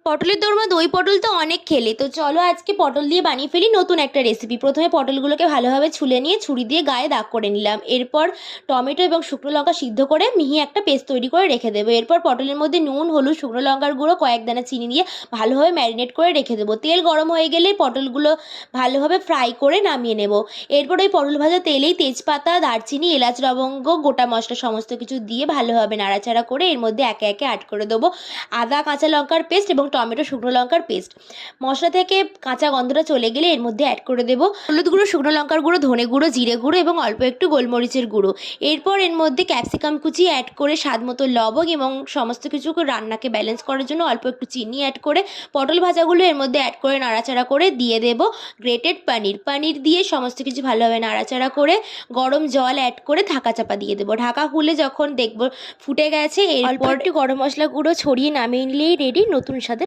পটলের দোরমা দই পটল তো অনেক খেলে, তো চলো আজকে পটল দিয়ে বানিয়ে ফেলি নতুন একটা রেসিপি। প্রথমে পটলগুলোকে ভালোভাবে ছুলে নিয়ে ছুরি দিয়ে গায়ে দাগ করে নিলাম। এরপর টমেটো এবং শুকনো লঙ্কা সিদ্ধ করে মিহি একটা পেস্ট তৈরি করে রেখে দেবো। এরপর পটলের মধ্যে নুন, হলুদ, শুকনো লঙ্কার গুঁড়ো, কয়েক দানা চিনি দিয়ে ভালোভাবে ম্যারিনেট করে রেখে দেবো। তেল গরম হয়ে গেলে পটলগুলো ভালোভাবে ফ্রাই করে নামিয়ে নেব। এরপর ওই পটল ভাজা তেলেই তেজপাতা, দারচিনি, এলাচ, লবঙ্গ, গোটা মশলা সমস্ত কিছু দিয়ে ভালোভাবে নাড়াচাড়া করে এর মধ্যে একে একে অ্যাড করে দেবো আদা, কাঁচা লঙ্কার পেস্ট এবং টমেটো, শুকনো লঙ্কার পেস্ট। মশলা থেকে কাঁচা গন্ধটা চলে গেলে এর মধ্যে অ্যাড করে দেবো হলুদ গুঁড়ো, শুকনো লঙ্কার গুঁড়ো, ধনে গুঁড়ো, জিরে গুঁড়ো এবং অল্প একটু গোলমরিচের গুঁড়ো। এরপর এর মধ্যে ক্যাপসিকাম কুচি অ্যাড করে স্বাদ মতো লবণ এবং সমস্ত কিছু রান্নাকে ব্যালেন্স করার জন্য অল্প একটু চিনি অ্যাড করে পটল ভাজাগুলো এর মধ্যে অ্যাড করে নাড়াচাড়া করে দিয়ে দেবো গ্রেটেড পনির দিয়ে সমস্ত কিছু ভালোভাবে নাড়াচাড়া করে গরম জল অ্যাড করে ঢাকা চাপা দিয়ে দেবো। ঢাকা খুলে যখন দেখবো ফুটে গেছে, এরপর একটু গরম মশলা গুঁড়ো ছড়িয়ে নামিয়ে নিলেই রেডি নতুন স্বাদের